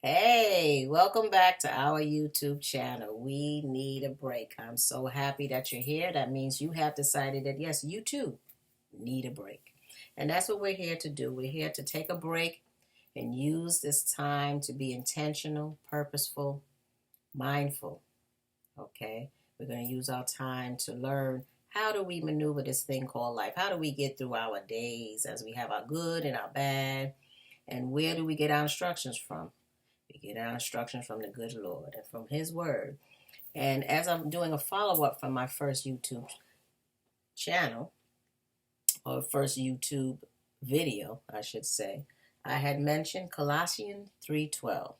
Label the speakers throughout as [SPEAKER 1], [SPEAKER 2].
[SPEAKER 1] Hey, welcome back to our YouTube channel. We need a break. I'm so happy that you're here. That means you have decided that, yes, you too need a break. And that's what we're here to do. We're here to take a break and use this time to be intentional, purposeful, mindful. Okay? We're going to use our time to learn how do we maneuver this thing called life? How do we get through our days as we have our good and our bad? And where do we get our instructions from? We get our instructions from the good Lord and from His Word. And as I'm doing a follow up from my first YouTube channel, or first YouTube video, I should say, I had mentioned Colossians 3:12.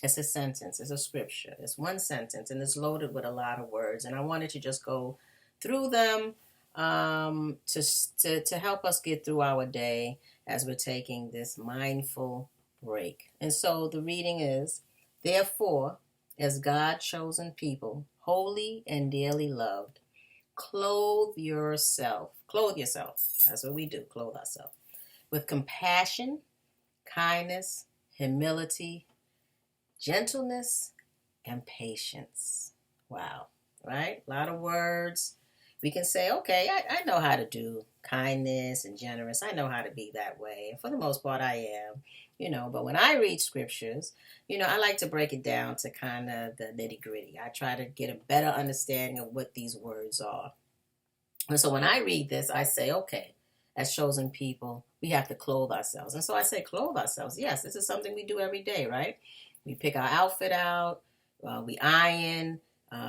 [SPEAKER 1] It's a sentence, it's a scripture. It's one sentence, and it's loaded with a lot of words. And I wanted to just go through them to help us get through our day as we're taking this mindful break. And so the reading is, therefore, as God's chosen people, holy and dearly loved, clothe yourself. Clothe yourself. That's what we do, clothe ourselves. With compassion, kindness, humility, gentleness, and patience. Wow, right? A lot of words. We can say, okay, I know how to do kindness and generous. I know how to be that way. And for the most part, I am, But when I read scriptures, I like to break it down to kind of the nitty gritty. I try to get a better understanding of what these words are. And so when I read this, I say, okay, as chosen people, we have to clothe ourselves. And so I say clothe ourselves. Yes, this is something we do every day, right? We pick our outfit out, we iron,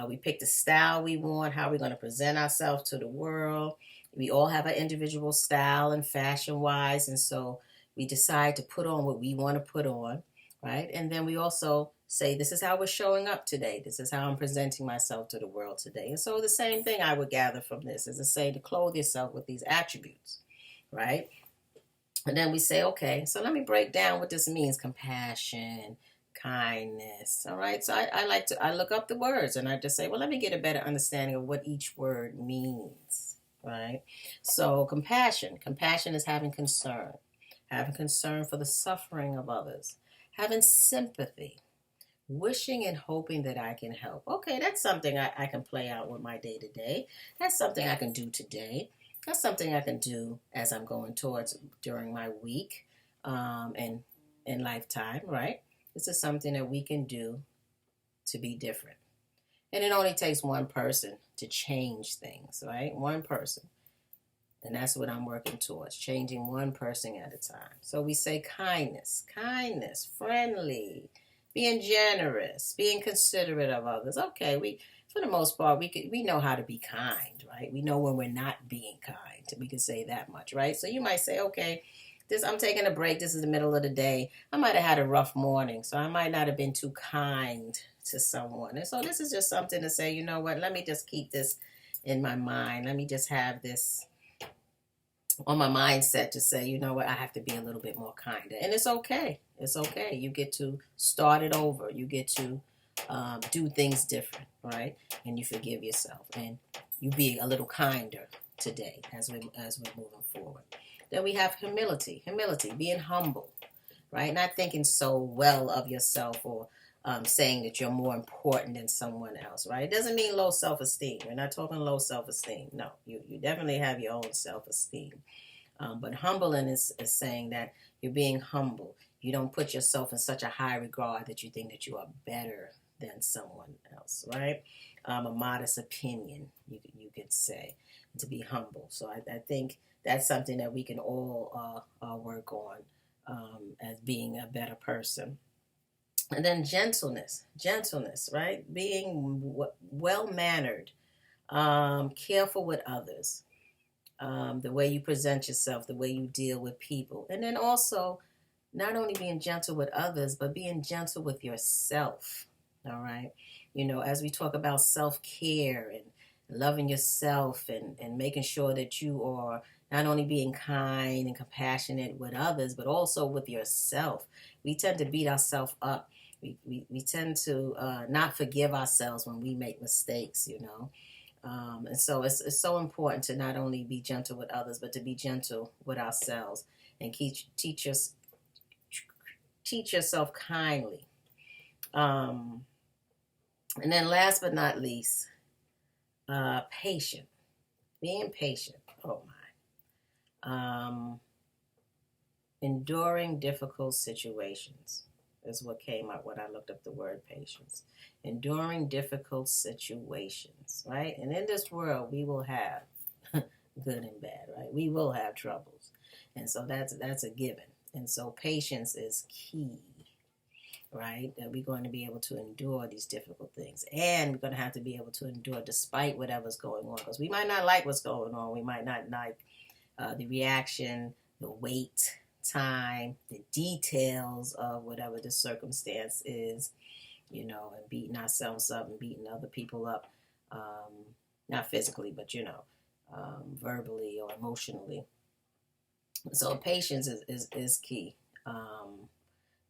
[SPEAKER 1] we pick the style we want, how we're going to present ourselves to the world. We all have an individual style and fashion-wise, and so we decide to put on what we want to put on, right? And then we also say, this is how we're showing up today. This is how I'm presenting myself to the world today. And so the same thing I would gather from this is to say to clothe yourself with these attributes, right? And then we say, okay, so let me break down what this means. Compassion, kindness. All right. So I look up the words and I just say, well, let me get a better understanding of what each word means. Right. So compassion is having concern for the suffering of others, having sympathy, wishing and hoping that I can help. Okay, that's something I can play out with my day to day. That's something I can do today. That's something I can do as I'm going towards during my week and in lifetime, right? This is something that we can do to be different. And it only takes one person to change things, right? One person. And that's what I'm working towards, changing one person at a time. So we say kindness, friendly, being generous, being considerate of others. Okay, for the most part, we know how to be kind, right? We know when we're not being kind. We can say that much, right? So you might say, okay, I'm taking a break. This is the middle of the day. I might have had a rough morning, so I might not have been too kind to someone. And so this is just something to say, you know what, let me just keep this in my mind. Let me just have this on my mindset to say, you know what, I have to be a little bit more kinder. And it's okay. It's okay. You get to start it over. You get to do things different, right? And you forgive yourself. And you be a little kinder today as we're moving forward. Then we have humility, being humble, right? Not thinking so well of yourself or saying that you're more important than someone else, right? It doesn't mean low self-esteem. We're not talking low self-esteem. No, you definitely have your own self-esteem. But humbling is saying that you're being humble. You don't put yourself in such a high regard that you think that you are better than someone else, right? A modest opinion, you could say, to be humble. So I think that's something that we can all work on as being a better person. And then gentleness, right? Being well-mannered, careful with others, the way you present yourself, the way you deal with people. And then also, not only being gentle with others, but being gentle with yourself, all right? As we talk about self-care and loving yourself and making sure that you are not only being kind and compassionate with others, but also with yourself. We tend to beat ourselves up. We tend to not forgive ourselves when we make mistakes, and so it's so important to not only be gentle with others, but to be gentle with ourselves and teach yourself kindly. And then last but not least, patient. Being patient. Oh my. Enduring difficult situations is what came up when I looked up the word patience. Enduring difficult situations, right? And in this world, we will have good and bad, right? We will have troubles. And so that's a given. And so patience is key, right? That we're going to be able to endure these difficult things. And we're going to have to be able to endure despite whatever's going on. Because we might not like what's going on. We might not like the reaction, the wait, time, the details of whatever the circumstance is, and beating ourselves up and beating other people up, not physically, but, verbally or emotionally. So patience is key.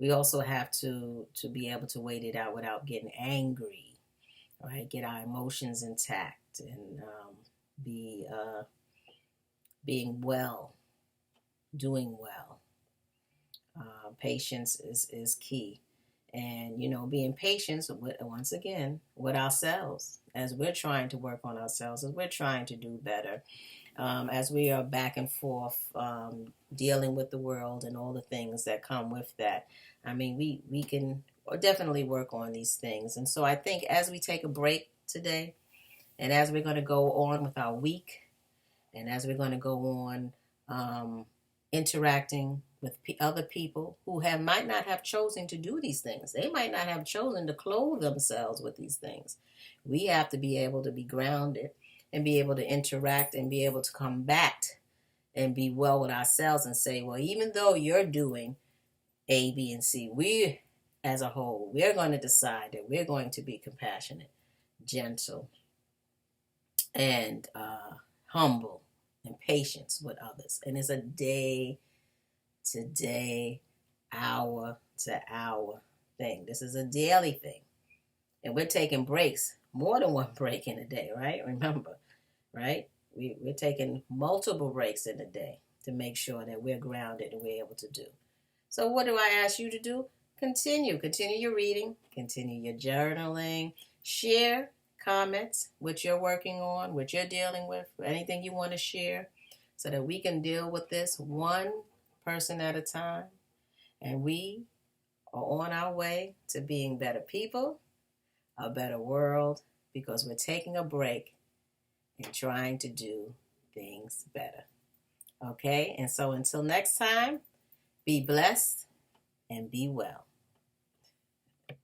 [SPEAKER 1] We also have to be able to wait it out without getting angry, right? Get our emotions intact and being well, doing well. Patience is key. And, being patient, once again, with ourselves as we're trying to work on ourselves, as we're trying to do better, as we are back and forth dealing with the world and all the things that come with that. I mean, we can definitely work on these things. And so I think as we take a break today and as we're going to go on with our week and as we're going to go on interacting with other people who might not have chosen to do these things. They might not have chosen to clothe themselves with these things. We have to be able to be grounded and be able to interact and be able to combat and be well with ourselves and say, well, even though you're doing A, B, and C, we as a whole, we're going to decide that we're going to be compassionate, gentle, and humble and patient with others. And it's a day to day, hour to hour thing. This is a daily thing. And we're taking breaks, more than one break in a day, right? Remember, right? We're taking multiple breaks in a day to make sure that we're grounded and we're able to do. So what do I ask you to do? Continue your reading, continue your journaling, share comments, what you're working on, what you're dealing with, anything you want to share so that we can deal with this one person at a time. And we are on our way to being better people, a better world, because we're taking a break and trying to do things better. Okay? And so until next time, be blessed and be well.